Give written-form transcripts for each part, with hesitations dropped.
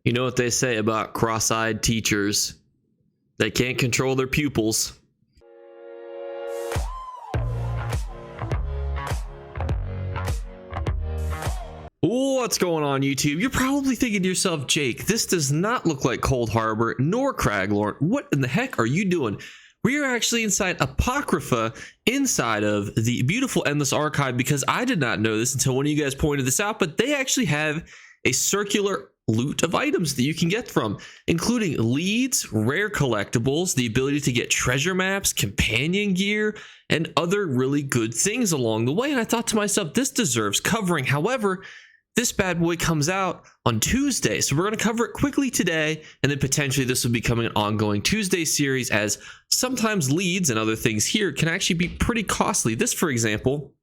You know what they say about cross-eyed teachers? They can't control their pupils. What's going on, YouTube? You're probably thinking to yourself, Jake, this does not look like Cold Harbor nor Craglorn. What in the heck are you doing? We are actually inside Apocrypha, inside of the beautiful Endless Archive, because I did not know this until one of you guys pointed this out, but they actually have a circular loot of items that you can get from, including leads, rare collectibles, the ability to get treasure maps, companion gear, and other really good things along the way. And I thought to myself, this deserves covering. However, this bad boy comes out on Tuesday, so we're going to cover it quickly today, and then potentially this will be becoming an ongoing Tuesday series, as sometimes leads and other things here can actually be pretty costly. This, for example,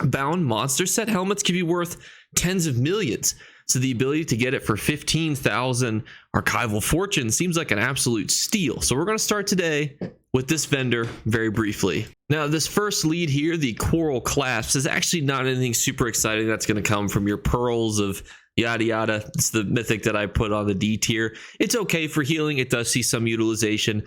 bound monster set helmets can be worth tens of millions. So the ability to get it for 15,000 archival fortune seems like an absolute steal. So we're going to start today with this vendor very briefly. Now, this first lead here, the Coral Clasps, is actually not anything super exciting that's going to come from your pearls of yada yada. It's the mythic that I put on the D tier. It's okay for healing. It does see some utilization.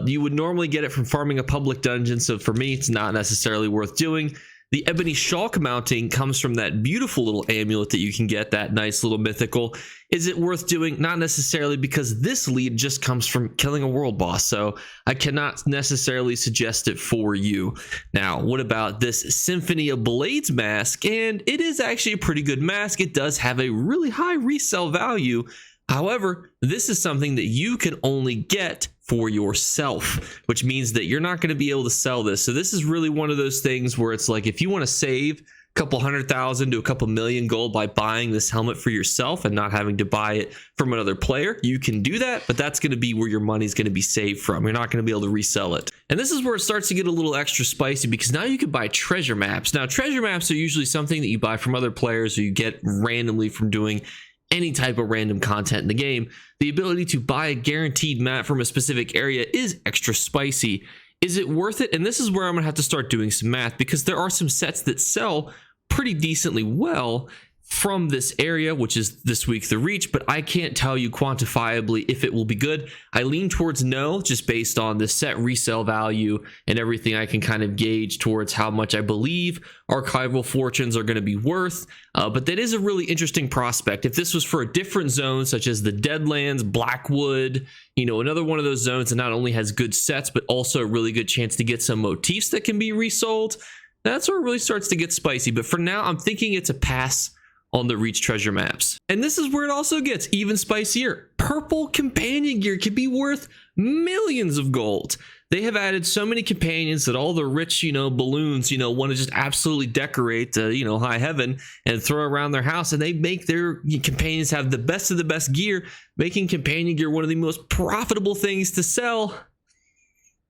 You would normally get it from farming a public dungeon, so for me, it's not necessarily worth doing. The Ebony Shulk mounting comes from that beautiful little amulet that you can get, that nice little mythical. Is it worth doing? Not necessarily, because this lead just comes from killing a world boss, so I cannot necessarily suggest it for you. Now, what about this Symphony of Blades mask? And it is actually a pretty good mask. It does have a really high resale value. However, this is something that you can only get for yourself, which means that you're not going to be able to sell this. So this is really one of those things where it's like, if you want to save a couple 100,000 to a couple million gold by buying this helmet for yourself and not having to buy it from another player, you can do that, but that's going to be where your money's going to be saved from. You're not going to be able to resell it. And this is where it starts to get a little extra spicy, because now you can buy treasure maps. Now, treasure maps are usually something that you buy from other players or you get randomly from doing any type of random content in the game. The ability to buy a guaranteed map from a specific area is extra spicy. Is it worth it? And this is where I'm gonna have to start doing some math, because there are some sets that sell pretty decently well from this area, which is this week the Reach, but I can't tell you quantifiably if it will be good. I lean towards no, just based on the set resale value and everything. I can kind of gauge towards how much I believe archival fortunes are going to be worth, but that is a really interesting prospect. If this was for a different zone, such as the Deadlands, Blackwood, you know, another one of those zones that not only has good sets, but also a really good chance to get some motifs that can be resold, that's where it really starts to get spicy. But for now, I'm thinking it's a pass on the Reach treasure maps. And this is where it also gets even spicier. Purple companion gear can be worth millions of gold. They have added so many companions that all the rich, balloons, want to just absolutely decorate, high heaven and throw around their house. And they make their companions have the best of the best gear, making companion gear one of the most profitable things to sell.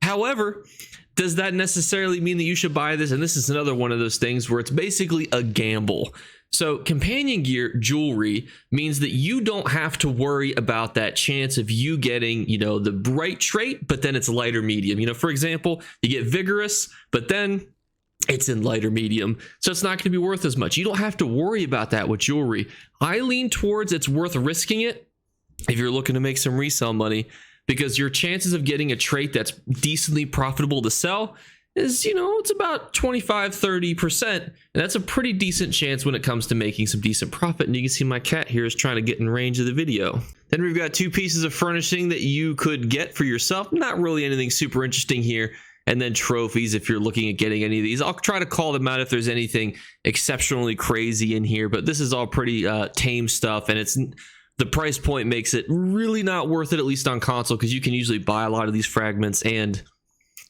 However, does that necessarily mean that you should buy this? And this is another one of those things where it's basically a gamble. So companion gear jewelry means that you don't have to worry about that chance of you getting, the bright trait, but then it's lighter medium. For example, you get vigorous, but then it's in lighter medium. So it's not going to be worth as much. You don't have to worry about that with jewelry. I lean towards it's worth risking it if you're looking to make some resale money, because your chances of getting a trait that's decently profitable to sell is, it's about 25-30%, and that's a pretty decent chance when it comes to making some decent profit. And you can see my cat here is trying to get in range of the video. Then we've got two pieces of furnishing that you could get for yourself. Not really anything super interesting here. And then trophies, if you're looking at getting any of these. I'll try to call them out if there's anything exceptionally crazy in here, but this is all pretty tame stuff, and the price point makes it really not worth it, at least on console, because you can usually buy a lot of these fragments, and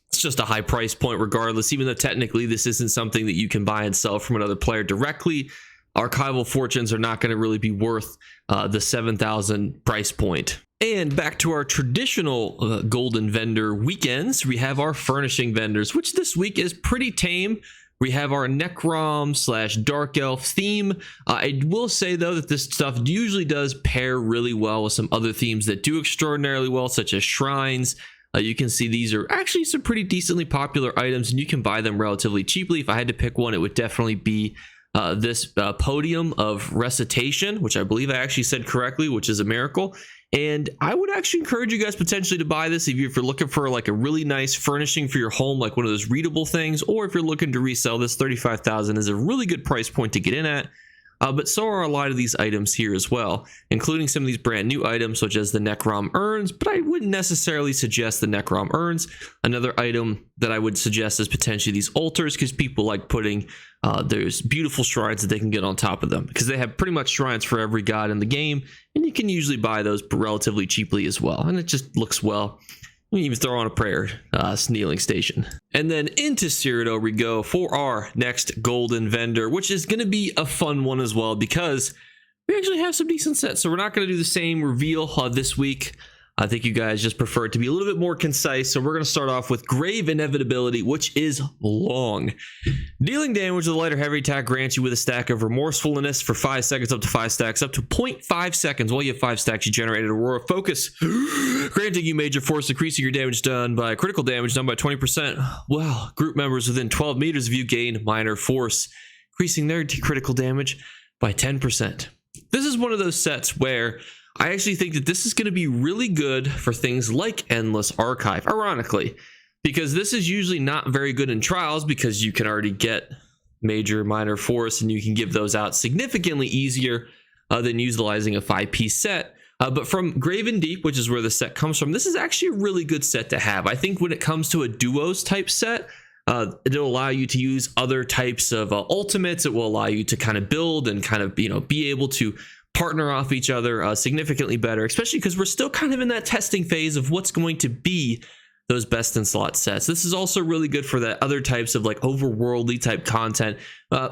it's just a high price point regardless, even though technically this isn't something that you can buy and sell from another player directly. Archival fortunes are not going to really be worth the 7,000 price point. And back to our traditional golden vendor weekends, we have our furnishing vendors, which this week is pretty tame. We have our Necrom / Dark Elf theme. I will say, though, that this stuff usually does pair really well with some other themes that do extraordinarily well, such as shrines. You can see these are actually some pretty decently popular items, and you can buy them relatively cheaply. If I had to pick one, it would definitely be this podium of recitation, which I believe I actually said correctly, which is a miracle. And I would actually encourage you guys potentially to buy this if you're looking for like a really nice furnishing for your home, like one of those readable things, or if you're looking to resell this. 35,000 is a really good price point to get in at. But so are a lot of these items here as well, including some of these brand new items such as the Necrom urns, but I wouldn't necessarily suggest the Necrom urns. Another item that I would suggest is potentially these altars, because people like putting there's beautiful shrines that they can get on top of them, because they have pretty much shrines for every god in the game, and you can usually buy those relatively cheaply as well, and it just looks well. You can even throw on a prayer kneeling station. And then into Cyrodiil we go for our next golden vendor, which is going to be a fun one as well, because we actually have some decent sets. So we're not going to do the same reveal this week. I think you guys just prefer it to be a little bit more concise. So we're going to start off with Grave Inevitability, which is long. Dealing damage with a light or heavy attack grants you with a stack of Remorsefulness for 5 seconds, up to 5 stacks, up to 0.5 seconds. While you have 5 stacks, you generate an Aurora Focus, granting you major force, increasing your damage done by critical damage done by 20%. Wow. Group members within 12 meters of you gain minor force, increasing their critical damage by 10%. This is one of those sets where I actually think that this is going to be really good for things like Endless Archive, ironically, because this is usually not very good in trials, because you can already get major, minor force, and you can give those out significantly easier than utilizing a 5-piece set. But from Graven Deep, which is where the set comes from, this is actually a really good set to have. I think when it comes to a duos type set, it'll allow you to use other types of ultimates. It will allow you to kind of build and kind of, be able to partner off each other significantly better, especially because we're still kind of in that testing phase of what's going to be those best in slot sets. This is also really good for that other types of like overworldly type content,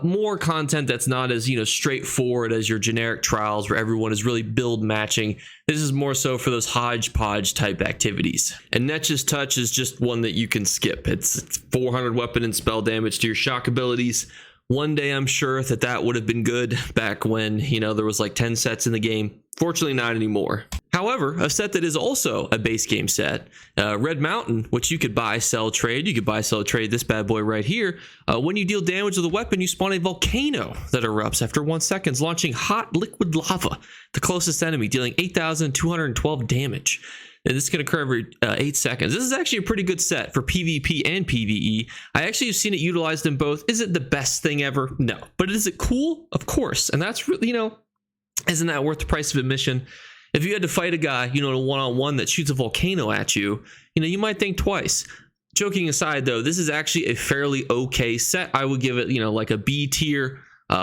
more content that's not as straightforward as your generic trials where everyone is really build matching. This is more so for those hodgepodge type activities. And Netch's Touch is just one that you can skip. It's 400 weapon and spell damage to your shock abilities. One day I'm sure that would have been good back when, there was like 10 sets in the game. Fortunately, not anymore. However, a set that is also a base game set, Red Mountain, which you could buy, sell, trade. You could buy, sell, trade this bad boy right here. When you deal damage with a weapon, you spawn a volcano that erupts after 1 second, launching hot liquid lava, the closest enemy, dealing 8,212 damage. And this can occur every 8 seconds. This is actually a pretty good set for PvP and PvE. I actually have seen it utilized in both. Is it the best thing ever? No. But is it cool? Of course. And that's really, isn't that worth the price of admission? If you had to fight a guy, in a one-on-one that shoots a volcano at you, you might think twice. Joking aside, though, this is actually a fairly okay set. I would give it, like a B tier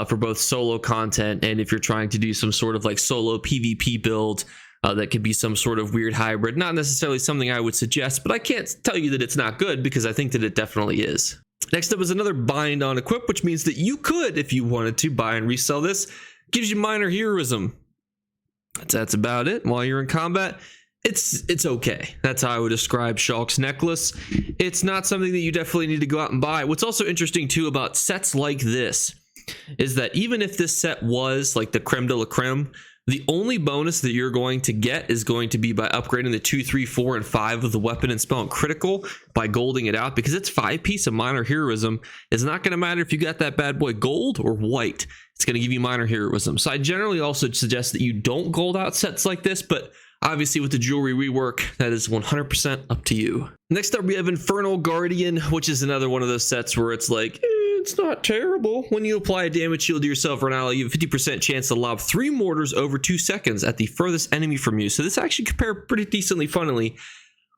for both solo content, and if you're trying to do some sort of like solo PvP build, that could be some sort of weird hybrid. Not necessarily something I would suggest, but I can't tell you that it's not good, because I think that it definitely is. Next up is another bind on equip, which means that you could, if you wanted to, buy and resell this. Gives you minor heroism. That's about it. While you're in combat, it's okay. That's how I would describe Shulk's necklace. It's not something that you definitely need to go out and buy. What's also interesting too about sets like this is that even if this set was like the creme de la creme, the only bonus that you're going to get is going to be by upgrading the 2, 3, 4, and 5 of the weapon and spell and critical by golding it out, because it's 5-piece of minor heroism. It's not going to matter if you got that bad boy gold or white. It's going to give you minor heroism. So I generally also suggest that you don't gold out sets like this, but obviously with the jewelry rework, that is 100% up to you. Next up, we have Infernal Guardian, which is another one of those sets where it's like, it's not terrible. When you apply a damage shield to yourself or an ally, you have a 50% chance to lob 3 mortars over 2 seconds at the furthest enemy from you. So this actually compares pretty decently, funnily,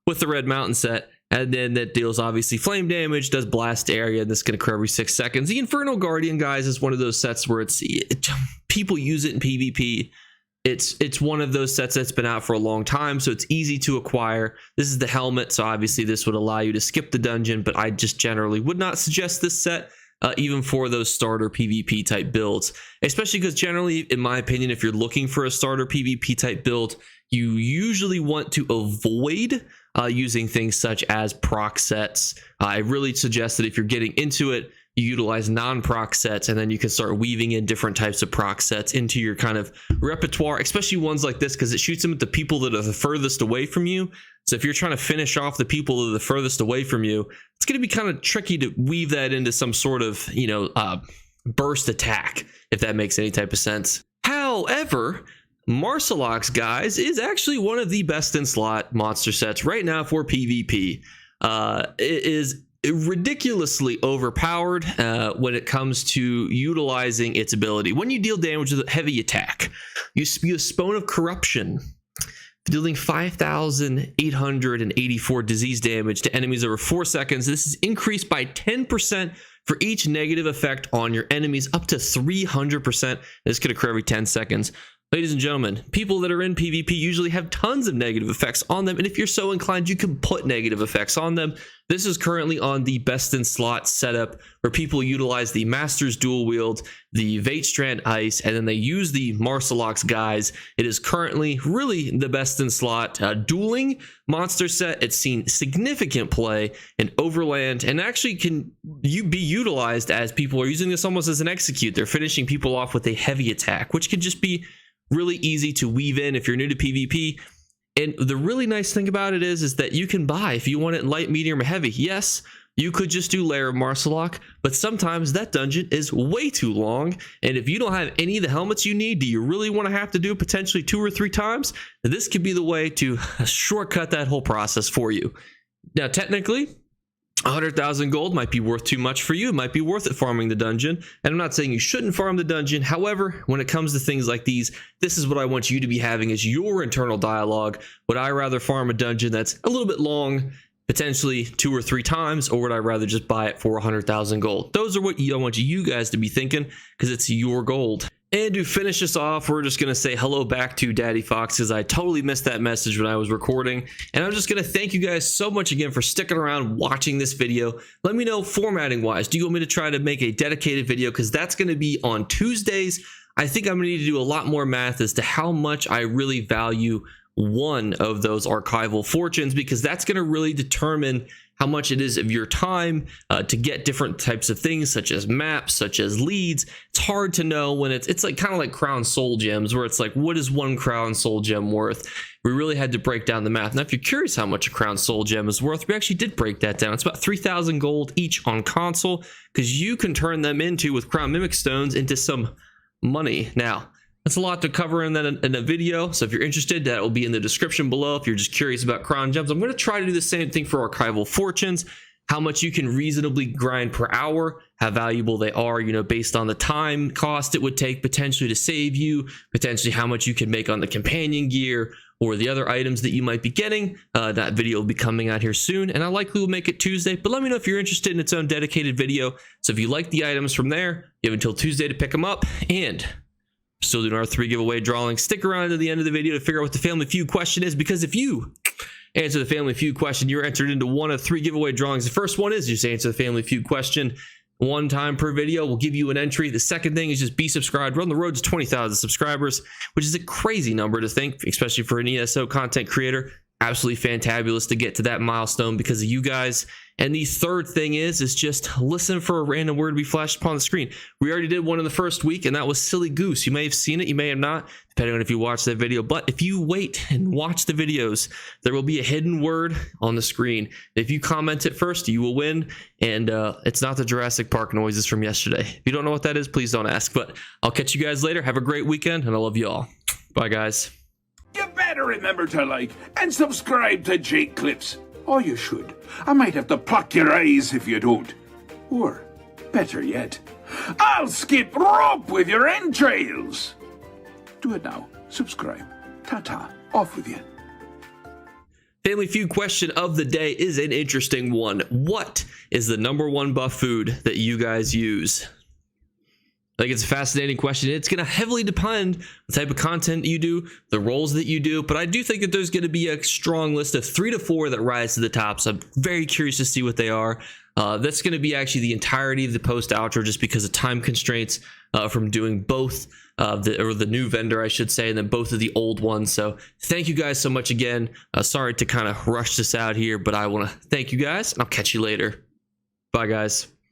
with the Red Mountain set. And then that deals obviously flame damage, does blast area, and this can occur every 6 seconds. The Infernal Guardian, guys, is one of those sets where people use it in PvP. It's one of those sets that's been out for a long time, so it's easy to acquire. This is the helmet, so obviously this would allow you to skip the dungeon, but I just generally would not suggest this set. Even for those starter PvP type builds, especially because generally, in my opinion, if you're looking for a starter PvP type build, you usually want to avoid using things such as proc sets. I really suggest that if you're getting into it, you utilize non-proc sets, and then you can start weaving in different types of proc sets into your kind of repertoire, especially ones like this, because it shoots them at the people that are the furthest away from you. So if you're trying to finish off the people that are the furthest away from you, it's going to be kind of tricky to weave that into some sort of, burst attack, if that makes any type of sense. However, Marcelox, guys, is actually one of the best in slot monster sets right now for PvP. It is ridiculously overpowered when it comes to utilizing its ability. When you deal damage with a heavy attack, you spew a Spawn of Corruption, dealing 5,884 disease damage to enemies over 4 seconds. This is increased by 10% for each negative effect on your enemies, up to 300%. This could occur every 10 seconds. Ladies and gentlemen, people that are in PvP usually have tons of negative effects on them, and if you're so inclined, you can put negative effects on them. This is currently on the best in slot setup, where people utilize the Master's Dual Wield, the Vatestrand Ice, and then they use the Marcelox guys. It is currently really the best in slot dueling monster set. It's seen significant play in Overland, and actually can be utilized as people are using this almost as an execute. They're finishing people off with a heavy attack, which can just be really easy to weave in if you're new to PvP. And the really nice thing about it is that you can buy if you want it in light, medium, or heavy. Yes, you could just do Lair of Marcelox, but sometimes that dungeon is way too long. And if you don't have any of the helmets you need, do you really want to have to do it potentially 2 or 3 times? This could be the way to shortcut that whole process for you. Now, technically, 100,000 gold might be worth too much for you. It might be worth it farming the dungeon. And I'm not saying you shouldn't farm the dungeon. However, when it comes to things like these, this is what I want you to be having as your internal dialogue. Would I rather farm a dungeon that's a little bit long, potentially 2 or 3 times, or would I rather just buy it for 100,000 gold? Those are what I want you guys to be thinking, because it's your gold. And to finish us off, we're just going to say hello back to Daddy Fox, because I totally missed that message when I was recording. And I'm just going to thank you guys so much again for sticking around watching this video. Let me know formatting wise, do you want me to try to make a dedicated video? Because that's going to be on Tuesdays. I think I'm going to need to do a lot more math as to how much I really value one of those archival fortunes, because that's going to really determine how much it is of your time to get different types of things, such as maps, such as leads. It's hard to know when it's like kind of like crown soul gems, where it's like, what is one crown soul gem worth? We really had to break down the math. Now, if you're curious how much a crown soul gem is worth, we actually did break that down. It's about 3,000 gold each on console, because you can turn them into, with crown mimic stones, into some money. Now, that's a lot to cover in a video, so if you're interested, that will be in the description below. If you're just curious about crown gems, I'm going to try to do the same thing for archival fortunes, how much you can reasonably grind per hour, how valuable they are, you know, based on the time cost it would take potentially to save you, potentially how much you can make on the companion gear or the other items that you might be getting. That video will be coming out here soon, and I likely will make it Tuesday, but let me know if you're interested in its own dedicated video. So if you like the items from there, you have until Tuesday to pick them up. And still doing our 3 giveaway drawings. Stick around to the end of the video to figure out what the Family Feud question is, because if you answer the Family Feud question, you're entered into one of 3 giveaway drawings. The first one is just answer the Family Feud question 1 time per video. We'll give you an entry. The second thing is just be subscribed. We're on the road to 20,000 subscribers, which is a crazy number to think, especially for an ESO content creator. Absolutely fantabulous to get to that milestone because of you guys. And the third thing is just listen for a random word to be flashed upon the screen. We already did one in the first week, and that was Silly Goose. You may have seen it, you may have not, depending on if you watched that video. But if you wait and watch the videos, there will be a hidden word on the screen. If you comment it first, you will win. And it's not the Jurassic Park noises from yesterday. If you don't know what that is, please don't ask. But I'll catch you guys later. Have a great weekend, and I love you all. Bye, guys. You better remember to like and subscribe to Jake Clips. Or you should. I might have to pluck your eyes if you don't. Or, better yet, I'll skip rope with your entrails. Do it now. Subscribe. Ta-ta. Off with you. Family Feud question of the day is an interesting one. What is the #1 buff food that you guys use? I think it's a fascinating question. It's going to heavily depend the type of content you do, the roles that you do, but I do think that there's going to be a strong list of 3 to 4 that rise to the top, so I'm very curious to see what they are. That's going to be actually the entirety of the post outro, just because of time constraints from doing both the new vendor, I should say, and then both of the old ones. So thank you guys so much again. Sorry to kind of rush this out here, but I want to thank you guys, and I'll catch you later. Bye, guys.